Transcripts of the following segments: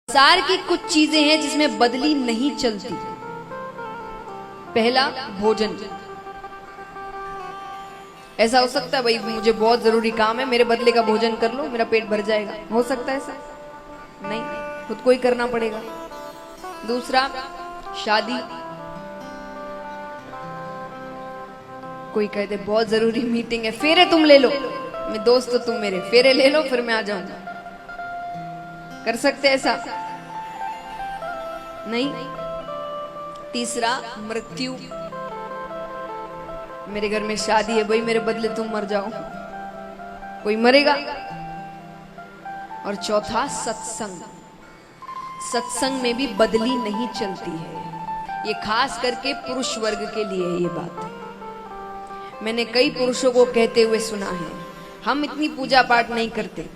संसार की कुछ चीजें हैं जिसमें बदली नहीं चलती। पहला, भोजन। ऐसा हो सकता है भाई मुझे बहुत जरूरी काम है, मेरे बदले का भोजन कर लो, मेरा पेट भर जाएगा। हो सकता है ऐसा? नहीं, खुद को ही करना पड़ेगा। दूसरा, शादी। कोई कहते बहुत जरूरी मीटिंग है, फेरे तुम ले लो, मैं दोस्त हो तुम मेरे, फेरे ले लो फिर मैं आ जाऊंगा। कर सकते ऐसा? नहीं। तीसरा, मृत्यु। मेरे घर में शादी है भाई, मेरे बदले तुम मर जाओ, कोई मरेगा। और चौथा, सत्संग। सत्संग में भी बदली नहीं चलती है। ये खास करके पुरुष वर्ग के लिए है ये बात। मैंने कई पुरुषों को कहते हुए सुना है, हम इतनी पूजा पाठ नहीं करते,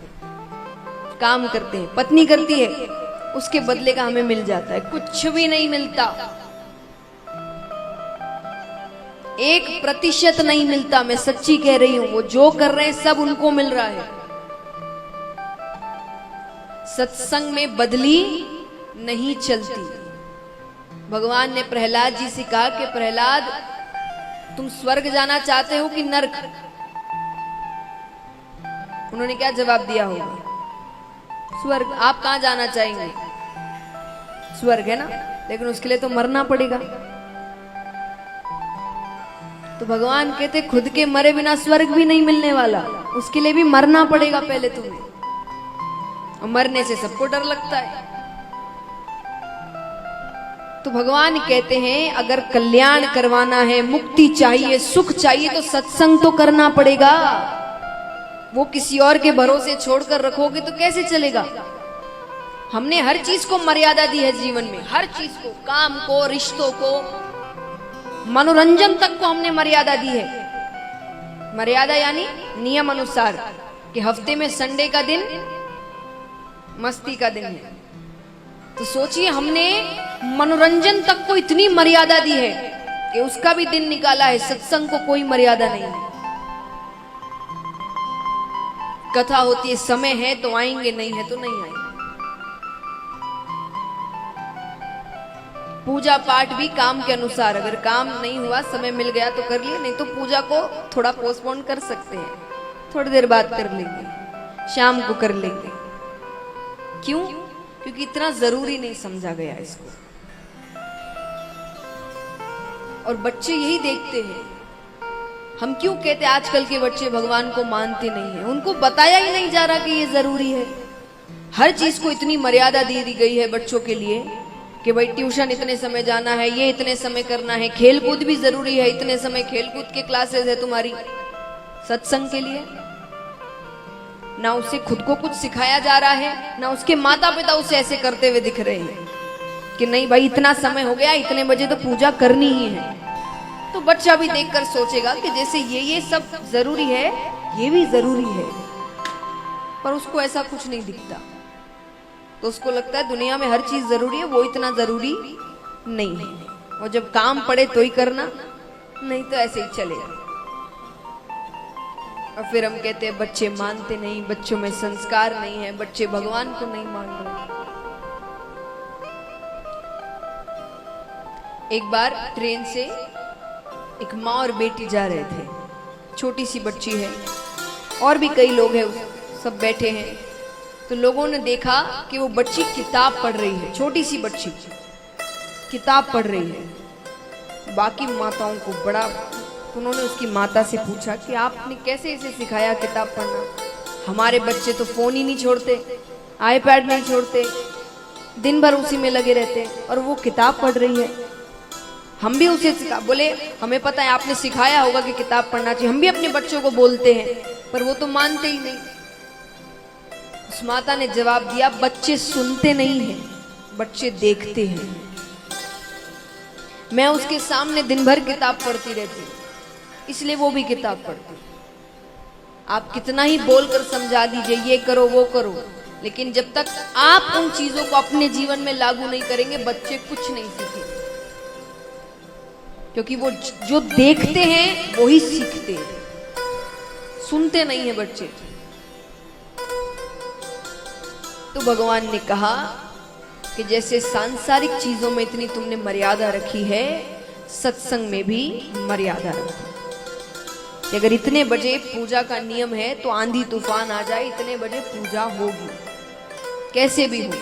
काम करते हैं, पत्नी करती है, उसके बदले का हमें मिल जाता है। कुछ भी नहीं मिलता, 1% नहीं मिलता। मैं सच्ची कह रही हूं, वो जो कर रहे हैं सब उनको मिल रहा है। सत्संग में बदली नहीं चलती। भगवान ने प्रहलाद जी से कहा कि प्रहलाद, तुम स्वर्ग जाना चाहते हो कि नरक? उन्होंने क्या जवाब दिया होगा? स्वर्ग। आप कहां जाना चाहेंगे? स्वर्ग है ना, लेकिन उसके लिए तो मरना पड़ेगा। तो भगवान कहते खुद के मरे बिना स्वर्ग भी नहीं मिलने वाला, उसके लिए भी मरना पड़ेगा पहले तुम्हें। और मरने से सबको डर लगता है। तो भगवान कहते हैं अगर कल्याण करवाना है, मुक्ति चाहिए, सुख चाहिए, तो सत्संग तो करना पड़ेगा। वो किसी और के भरोसे छोड़कर रखोगे तो कैसे चलेगा? हमने हर चीज को मर्यादा दी है जीवन में, हर चीज को, काम को, रिश्तों को, मनोरंजन तक को हमने मर्यादा दी है। मर्यादा यानी नियम अनुसार कि हफ्ते में संडे का दिन मस्ती का दिन है। तो सोचिए हमने मनोरंजन तक को इतनी मर्यादा दी है कि उसका भी दिन निकाला है। सत्संग को कोई मर्यादा नहीं है। कथा होती है, समय है तो आएंगे, नहीं है तो नहीं आएंगे। पूजा पाठ भी काम के अनुसार, अगर काम नहीं हुआ, समय मिल गया तो कर लिए, नहीं तो पूजा को थोड़ा पोस्टपोन कर सकते हैं, थोड़ी देर बाद कर लेंगे, शाम को कर लेंगे। क्यों? क्योंकि इतना जरूरी नहीं समझा गया इसको। और बच्चे यही देखते हैं। हम क्यों कहते आजकल के बच्चे भगवान को मानते नहीं है? उनको बताया ही नहीं जा रहा कि ये जरूरी है। हर चीज को इतनी मर्यादा दे दी गई है बच्चों के लिए कि भाई ट्यूशन इतने समय जाना है, ये इतने समय करना है, खेलकूद भी जरूरी है, इतने समय खेलकूद के क्लासेस है तुम्हारी। सत्संग के लिए ना उसे खुद को कुछ सिखाया जा रहा है, ना उसके माता पिता उसे ऐसे करते हुए दिख रहे हैं कि नहीं भाई इतना समय हो गया, इतने बजे तो पूजा करनी ही है। तो बच्चा भी देखकर सोचेगा कि जैसे ये सब जरूरी है, ये भी जरूरी है, पर उसको ऐसा कुछ नहीं दिखता। तो उसको लगता है दुनिया में हर चीज जरूरी है, वो इतना जरूरी नहीं है। और जब काम पड़े तो ही करना, नहीं तो ऐसे ही चलेगा। और फिर हम कहते हैं बच्चे मानते नहीं, बच्चों में संस्कार नहीं है, बच्चे भगवान को नहीं मान रहे। एक बार ट्रेन से एक माँ और बेटी जा रहे थे, छोटी सी बच्ची है, और भी कई लोग हैं, सब बैठे हैं। तो लोगों ने देखा कि वो बच्ची किताब पढ़ रही है, छोटी सी बच्ची किताब पढ़ रही है। बाकी माताओं को बड़ा, उन्होंने उसकी माता से पूछा कि आपने कैसे इसे सिखाया किताब पढ़ना? हमारे बच्चे तो फोन ही नहीं छोड़ते, आईपैड नहीं छोड़ते, दिन भर उसी में लगे रहते, और वो किताब पढ़ रही है। हम भी उसे सिखा, बोले हमें पता है आपने सिखाया होगा कि किताब पढ़ना चाहिए, हम भी अपने बच्चों को बोलते हैं, पर वो तो मानते ही नहीं। उस माता ने जवाब दिया, बच्चे सुनते नहीं हैं, बच्चे देखते हैं। मैं उसके सामने दिन भर किताब पढ़ती रहती हूँ, इसलिए वो भी किताब पढ़ती। आप कितना ही बोलकर समझा दीजिए ये करो वो करो, लेकिन जब तक आप उन चीजों को अपने जीवन में लागू नहीं करेंगे, बच्चे कुछ नहीं सीखेंगे। क्योंकि वो जो देखते हैं वो ही सीखते हैं, सुनते नहीं है बच्चे। तो भगवान ने कहा कि जैसे सांसारिक चीजों में इतनी तुमने मर्यादा रखी है, सत्संग में भी मर्यादा रखो। कि अगर इतने बजे पूजा का नियम है तो आंधी तूफान आ जाए, इतने बजे पूजा होगी, कैसे भी हो।